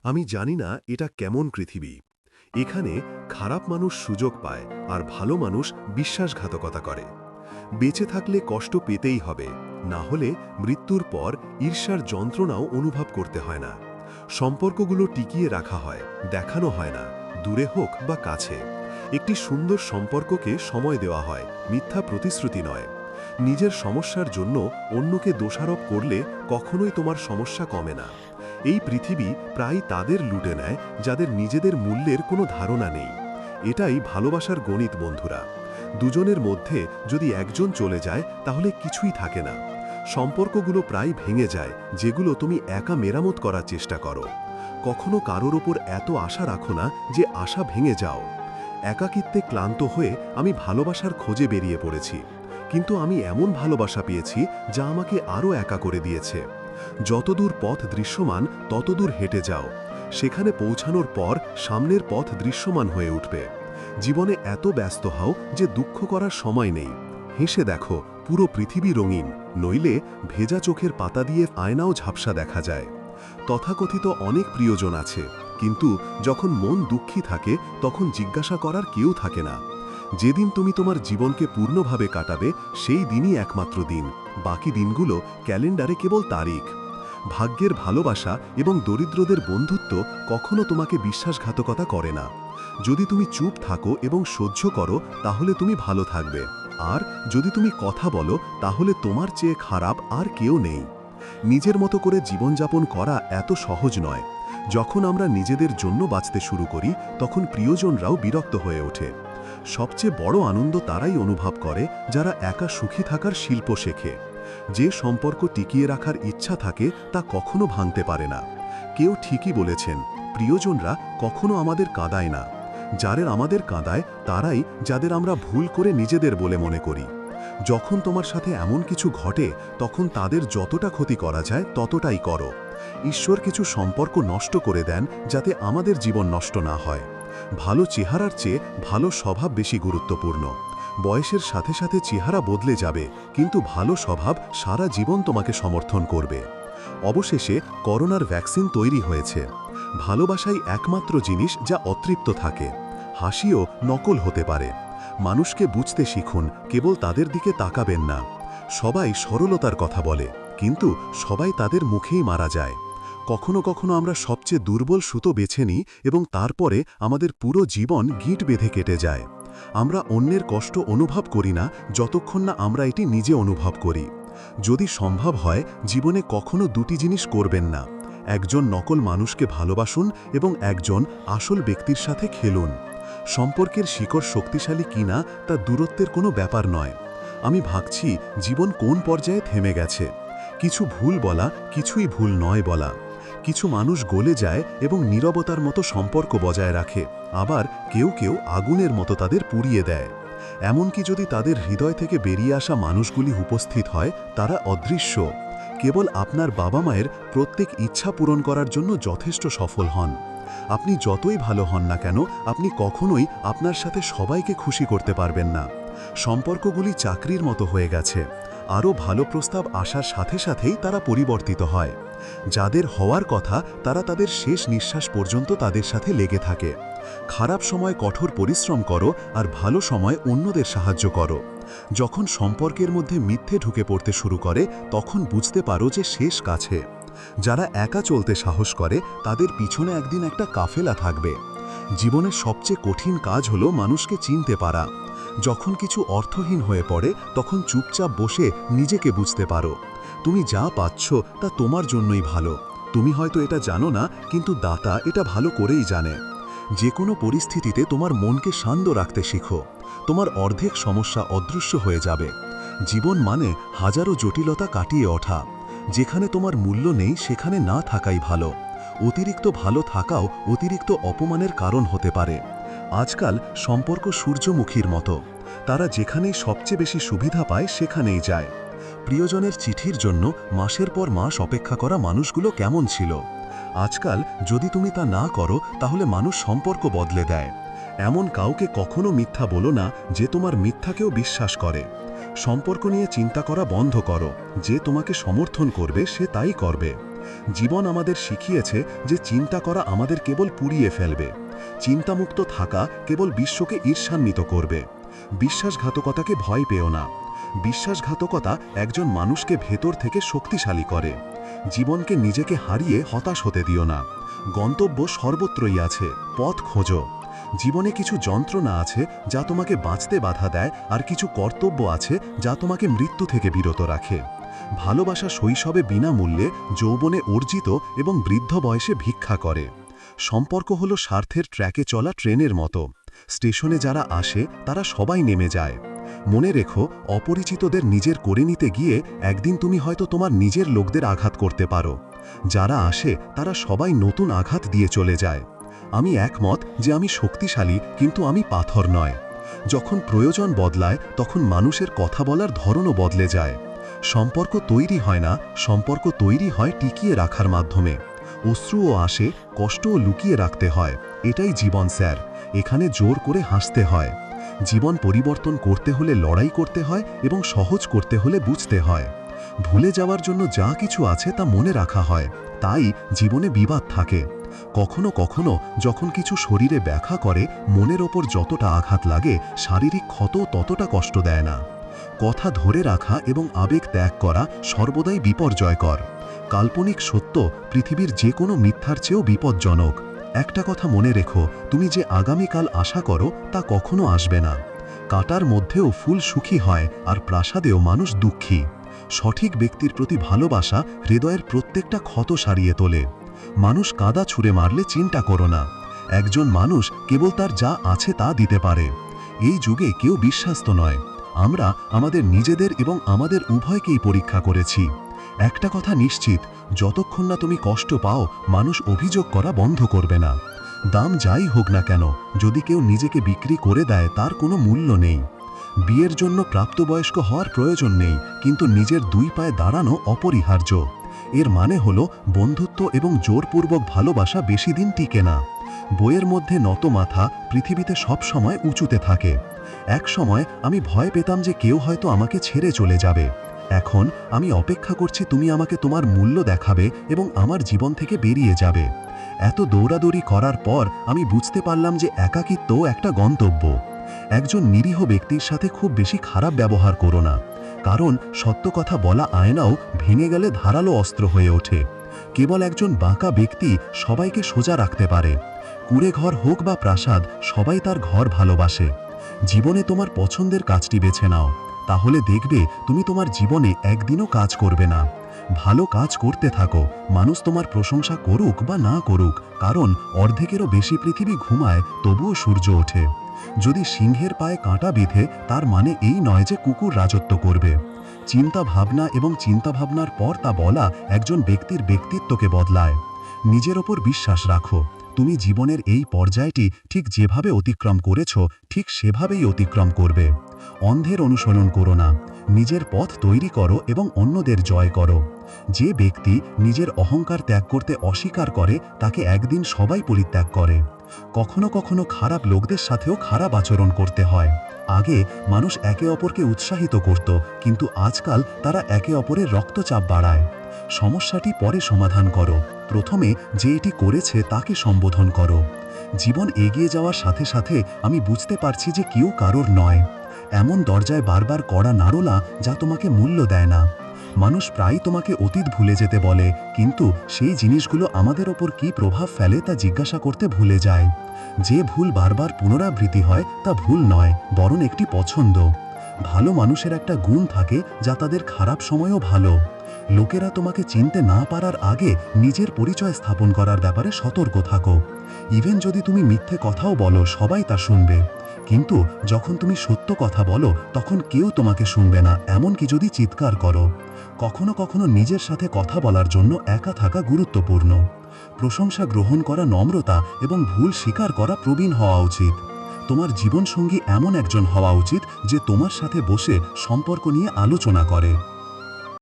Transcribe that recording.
আমি জানি না এটা কেমন পৃথিবী। এখানে খারাপ মানুষ সুযোগ পায় আর ভালো মানুষ বিশ্বাসঘাতকতা করে। বেঁচে থাকলে কষ্ট পেতেই হবে, না হলে মৃত্যুর পর ঈর্ষার যন্ত্রণাও অনুভব করতে হয় না। সম্পর্কগুলো টিকিয়ে রাখা হয়, দেখানো হয় না, দূরে হোক বা কাছে। একটি সুন্দর সম্পর্ককে সময় দেওয়া হয়, মিথ্যা প্রতিশ্রুতি নয়। নিজের সমস্যার জন্য অন্যকে দোষারোপ করলে কখনোই তোমার সমস্যা কমে না। এই পৃথিবী প্রায় তাদের লুটে নেয় যাদের নিজেদের মূল্যের কোনো ধারণা নেই। এটাই ভালোবাসার গণিত বন্ধুরা। দুজনের মধ্যে যদি একজন চলে যায় তাহলে কিছুই থাকে না। সম্পর্কগুলো প্রায় ভেঙে যায় যেগুলো তুমি একা মেরামত করার চেষ্টা করো। কখনো কারোর ওপর এত আশা রাখো না যে আশা ভেঙে যাও। একাকিত্বে ক্লান্ত হয়ে আমি ভালোবাসার খোঁজে বেরিয়ে পড়েছি, কিন্তু আমি এমন ভালোবাসা পেয়েছি যা আমাকে আরও একা করে দিয়েছে। যতদূর পথ দৃশ্যমান ততদূর হেঁটে যাও, সেখানে পৌঁছানোর পর সামনের পথ দৃশ্যমান হয়ে উঠবে। জীবনে এত ব্যস্ত হও যে দুঃখ করার সময় নেই। হেসে দেখো, পুরো পৃথিবী রঙিন, নইলে ভেজা চোখের পাতা দিয়ে আয়নাও ঝাপসা দেখা যায়। তথাকথিত অনেক প্রিয়জন আছে, কিন্তু যখন মন দুঃখী থাকে তখন জিজ্ঞাসা করার কেউ থাকে না। যেদিন তুমি তোমার জীবনকে পূর্ণভাবে কাটাবে সেই দিনই একমাত্র দিন, বাকি দিনগুলো ক্যালেন্ডারে কেবল তারিখ। ভাগ্যের ভালোবাসা এবং দরিদ্রদের বন্ধুত্ব কখনো তোমাকে বিশ্বাসঘাতকতা করে না। যদি তুমি চুপ থাকো এবং সহ্য করো তাহলে তুমি ভালো থাকবে, আর যদি তুমি কথা বলো তাহলে তোমার চেয়ে খারাপ আর কেউ নেই। নিজের মতো করে জীবনযাপন করা এত সহজ নয়। যখন আমরা নিজেদের জন্য বাঁচতে শুরু করি তখন প্রিয়জনরাও বিরক্ত হয়ে ওঠে। সবচেয়ে বড় আনন্দ তারাই অনুভব করে যারা একা সুখী থাকার শিল্প শেখে। যে সম্পর্ক টিকিয়ে রাখার ইচ্ছা থাকে তা কখনো ভাঙতে পারে না। কেউ ঠিকই বলেছেন, প্রিয়জনরা কখনো আমাদের কাঁদায় না। যাদের আমাদের কাঁদায় তারাই যাদের আমরা ভুল করে নিজেদের বলে মনে করি। যখন তোমার সাথে এমন কিছু ঘটে তখন তাদের যতটা ক্ষতি করা যায় ততটাই করো। ঈশ্বর কিছু সম্পর্ক নষ্ট করে দেন যাতে আমাদের জীবন নষ্ট না হয়। ভালো চেহারার চেয়ে ভালো স্বভাব বেশি গুরুত্বপূর্ণ। বয়সের সাথে সাথে চেহারা বদলে যাবে, কিন্তু ভালো স্বভাব সারা জীবন তোমাকে সমর্থন করবে। অবশেষে করোনার ভ্যাকসিন তৈরি হয়েছে। ভালোবাসাই একমাত্র জিনিস যা অতৃপ্ত থাকে। হাসিও নকল হতে পারে। মানুষকে বুঝতে শিখুন, কেবল তাদের দিকে তাকাবেন না। সবাই সরলতার কথা বলে, কিন্তু সবাই তাদের মুখেই মারা যায়। কখনো কখনো আমরা সবচেয়ে দুর্বল সুতো বেছে নিই এবং তারপরে আমাদের পুরো জীবন গিঁট বেঁধে কেটে যায়। আমরা অন্যের কষ্ট অনুভব করি না যতক্ষণ না আমরা এটি নিজে অনুভব করি। যদি সম্ভব হয় জীবনে কখনো দুটি জিনিস করবেন না। একজন নকল মানুষকে ভালোবাসুন এবং একজন আসল ব্যক্তির সাথে খেলুন। সম্পর্কের শিকড় শক্তিশালী কিনা তা দূরত্বের কোনো ব্যাপার নয়। আমি ভাবছি জীবন কোন পর্যায়ে থেমে গেছে। কিছু ভুল বলা, কিছুই ভুল নয় বলা। কিছু মানুষ গলে যায় এবং নীরবতার মতো সম্পর্ক বজায় রাখে, আবার কেউ কেউ আগুনের মতো তাদের পুড়িয়ে দেয়। এমনকি যদি তাদের হৃদয় থেকে বেরিয়ে আসা মানুষগুলি উপস্থিত হয়, তারা অদৃশ্য। কেবল আপনার বাবা মায়ের প্রত্যেক ইচ্ছা পূরণ করার জন্য যথেষ্ট সফল হন। আপনি যতই ভালো হন না কেন, আপনি কখনোই আপনার সাথে সবাইকে খুশি করতে পারবেন না। সম্পর্কগুলি চাকরির মতো হয়ে গেছে। আরও ভালো প্রস্তাব আসার সাথে সাথেই তারা পরিবর্তিত হয়। যাদের হওয়ার কথা তারা তাদের শেষ নিঃশ্বাস পর্যন্ত তাদের সাথে লেগে থাকে। খারাপ সময় কঠোর পরিশ্রম করো আর ভালো সময় অন্যদের সাহায্য করো। যখন সম্পর্কের মধ্যে মিথ্যে ঢুকে পড়তে শুরু করে তখন বুঝতে পারো যে শেষ কাছে। যারা একা চলতে সাহস করে তাদের পিছনে একদিন একটা কাফেলা থাকবে। জীবনের সবচেয়ে কঠিন কাজ হলো মানুষকে চিনতে পারা। যখন কিছু অর্থহীন হয়ে পড়ে তখন চুপচাপ বসে নিজেকে বুঝতে পারো। তুমি যা পাচ্ছ তা তোমার জন্যই ভালো। তুমি হয়তো এটা জানো না, কিন্তু দাতা এটা ভালো করেই জানে। যে কোনো পরিস্থিতিতে তোমার মনকে শান্ত রাখতে শিখো। তোমার অর্ধেক সমস্যা অদৃশ্য হয়ে যাবে। জীবন মানে হাজারো জটিলতা কাটিয়ে ওঠা। যেখানে তোমার মূল্য নেই সেখানে না থাকাই ভালো। অতিরিক্ত ভালো থাকাও অতিরিক্ত অপমানের কারণ হতে পারে। আজকাল সম্পর্ক সূর্যমুখীর মতো, তারা যেখানেই সবচেয়ে বেশি সুবিধা পায় সেখানেই যায়। প্রিয়জনের চিঠির জন্য মাসের পর মাস অপেক্ষা করা মানুষগুলো কেমন ছিল? আজকাল যদি তুমি তা না করো তাহলে মানুষ সম্পর্ক বদলে দেয়। এমন কাউকে কখনো মিথ্যা বলো না যে তোমার মিথ্যাকেও বিশ্বাস করে। সম্পর্ক নিয়ে চিন্তা করা বন্ধ করো। যে তোমাকে সমর্থন করবে সে তাই করবে। জীবন আমাদের শিখিয়েছে যে চিন্তা করা আমাদের কেবল পুড়িয়ে ফেলবে, চিন্তামুক্ত থাকা কেবল বিশ্বকে ঈর্ষান্বিত করবে। বিশ্বাসঘাতকতাকে ভয় পেও না। বিশ্বাসঘাতকতা একজন মানুষকে ভেতর থেকে শক্তিশালী করে। জীবনকে নিজেকে হারিয়ে হতাশ হতে দিও না। গন্তব্য সর্বত্রই আছে, পথ খোঁজো। জীবনে কিছু যন্ত্রণা আছে যা তোমাকে বাঁচতে বাধা দেয়, আর কিছু কর্তব্য আছে যা তোমাকে মৃত্যু থেকে বিরত রাখে। ভালোবাসা শৈশবে বিনামূল্যে, যৌবনে অর্জিত এবং বৃদ্ধ বয়সে ভিক্ষা করে। সম্পর্ক হলো স্বার্থের ট্র্যাকে চলা ট্রেনের মতো। স্টেশনে যারা আসে তারা সবাই নেমে যায়। মনে রেখো, অপরিচিতদের নিজের করে নিতে গিয়ে একদিন তুমি হয়তো তোমার নিজের লোকদের আঘাত করতে পারো। যারা আসে তারা সবাই নতুন আঘাত দিয়ে চলে যায়। আমি একমত যে আমি শক্তিশালী, কিন্তু আমি পাথর নয়। যখন প্রয়োজন বদলায় তখন মানুষের কথা বলার ধরনও বদলে যায়। সম্পর্ক তৈরি হয় না, সম্পর্ক তৈরি হয় টিকিয়ে রাখার মাধ্যমে। অশ্রুও আসে, কষ্টও লুকিয়ে রাখতে হয়। এটাই জীবন স্যার, এখানে জোর করে হাসতে হয়। জীবন পরিবর্তন করতে হলে লড়াই করতে হয়, এবং সহজ করতে হলে বুঝতে হয়। ভুলে যাওয়ার জন্য যা কিছু আছে তা মনে রাখা হয়, তাই জীবনে বিবাদ থাকে। কখনো কখনো যখন কিছু শরীরে ব্যথা করে, মনের ওপর যতটা আঘাত লাগে শারীরিক ক্ষতও ততটা কষ্ট দেয় না। কথা ধরে রাখা এবং আবেগ ত্যাগ করা সর্বদাই বিপর্যয়কর। কাল্পনিক সত্য পৃথিবীর যে কোনো মিথ্যার চেয়েও বিপজ্জনক। একটা কথা মনে রেখো, তুমি যে আগামীকাল আশা করো তা কখনো আসবে না। কাঁটার মধ্যেও ফুল সুখী হয়, আর প্রাসাদেও মানুষ দুঃখী। সঠিক ব্যক্তির প্রতি ভালোবাসা হৃদয়ের প্রত্যেকটা ক্ষত সারিয়ে তোলে। মানুষ কাদা ছুঁড়ে মারলে চিন্তা করো না। একজন মানুষ কেবল তার যা আছে তা দিতে পারে। এই যুগে কেউ বিশ্বাস্ত নয়। আমরা আমাদের নিজেদের এবং আমাদের উভয়কেই পরীক্ষা করেছি। একটা কথা নিশ্চিত, যতক্ষণ না তুমি কষ্ট পাও, মানুষ অভিযোগ করা বন্ধ করবে না। দাম যাই হোক না কেন, যদি কেউ নিজেকে বিক্রি করে দেয় তার কোনো মূল্য নেই। বিয়ের জন্য প্রাপ্তবয়স্ক হওয়ার প্রয়োজন নেই, কিন্তু নিজের দুই পায়ে দাঁড়ানো অপরিহার্য। এর মানে হলো, বন্ধুত্ব এবং জোরপূর্বক ভালোবাসা বেশি দিন টিকে না। বইয়ের মধ্যে নত মাথা পৃথিবীতে সব সময় উঁচুতে থাকে। এক সময় আমি ভয় পেতাম যে কেউ হয়তো আমাকে ছেড়ে চলে যাবে। এখন আমি অপেক্ষা করছি তুমি আমাকে তোমার মূল্য দেখাবে এবং আমার জীবন থেকে বেরিয়ে যাবে। এত দৌড়াদৌড়ি করার পর আমি বুঝতে পারলাম যে একাকিত্বও একটা গন্তব্য। একজন নিরীহ ব্যক্তির সাথে খুব বেশি খারাপ ব্যবহার করো না, কারণ সত্য কথা বলা আয়নাও ভেঙে গেলে ধারালো অস্ত্র হয়ে ওঠে। কেবল একজন বাঁকা ব্যক্তি সবাইকে সোজা রাখতে পারে। কুঁড়ে ঘর হোক বা প্রাসাদ, সবাই তার ঘর ভালোবাসে। জীবনে তোমার পছন্দের কাজটি বেছে নাও, তাহলে দেখবে তুমি তোমার জীবনে একদিনও কাজ করবে না। ভালো কাজ করতে থাকো, মানুষ তোমার প্রশংসা করুক বা না করুক, কারণ অর্ধেকেরও বেশি পৃথিবী ঘুমায়, তবুও সূর্য ওঠে। যদি সিংহের পায়ে কাঁটা বিঁধে, তার মানে এই নয় যে কুকুর রাজত্ব করবে। চিন্তা ভাবনা এবং চিন্তাভাবনার পর তা বলা একজন ব্যক্তির ব্যক্তিত্বকে বদলায়। নিজের ওপর বিশ্বাস রাখো। তুমি জীবনের এই পর্যায়টি ঠিক যেভাবে অতিক্রম করেছ, ঠিক সেভাবেই অতিক্রম করবে। অন্ধের অনুসরণ করো না, নিজের পথ তৈরি করো এবং অন্যদের জয় করো। যে ব্যক্তি নিজের অহংকার ত্যাগ করতে অস্বীকার করে, তাকে একদিন সবাই পরিত্যাগ করে। কখনো কখনো খারাপ লোকদের সাথেও খারাপ আচরণ করতে হয়। আগে মানুষ একে অপরকে উৎসাহিত করত, কিন্তু আজকাল তারা একে অপরের রক্তচাপ বাড়ায়। সমস্যাটি পরে সমাধান করো, প্রথমে যে এটি করেছে তাকে সম্বোধন করো। জীবন এগিয়ে যাওয়ার সাথে সাথে আমি বুঝতে পারছি যে কেউ কারোর নয়। এমন দরজায় বারবার কড়া নাড়োলা যা তোমাকে মূল্য দেয় না। মানুষ প্রায়ই তোমাকে অতীত ভুলে যেতে বলে, কিন্তু সেই জিনিসগুলো আমাদের ওপর কী প্রভাব ফেলে তা জিজ্ঞাসা করতে ভুলে যায়। যে ভুল বারবার পুনরাবৃত্তি হয় তা ভুল নয়, বরং একটি পছন্দ। ভালো মানুষের একটা গুণ থাকে যা তাদের খারাপ সময়ও ভালো। লোকেরা তোমাকে চিনতে না পারার আগে নিজের পরিচয় স্থাপন করার ব্যাপারে সতর্ক থাকো। ইভেন যদি তুমি মিথ্যে কথাও বলো, সবাই তা শুনবে। কিন্তু যখন তুমি সত্য কথা বলো, তখন কেউ তোমাকে শুনবে না, এমনকি যদি চিৎকার করো। কখনো কখনো নিজের সাথে কথা বলার জন্য একা থাকা গুরুত্বপূর্ণ। প্রশংসা গ্রহণ করা নম্রতা এবং ভুল স্বীকার করা প্রবীণ হওয়া উচিত। তোমার জীবনসঙ্গী এমন একজন হওয়া উচিত যে তোমার সাথে বসে সম্পর্ক নিয়ে আলোচনা করে।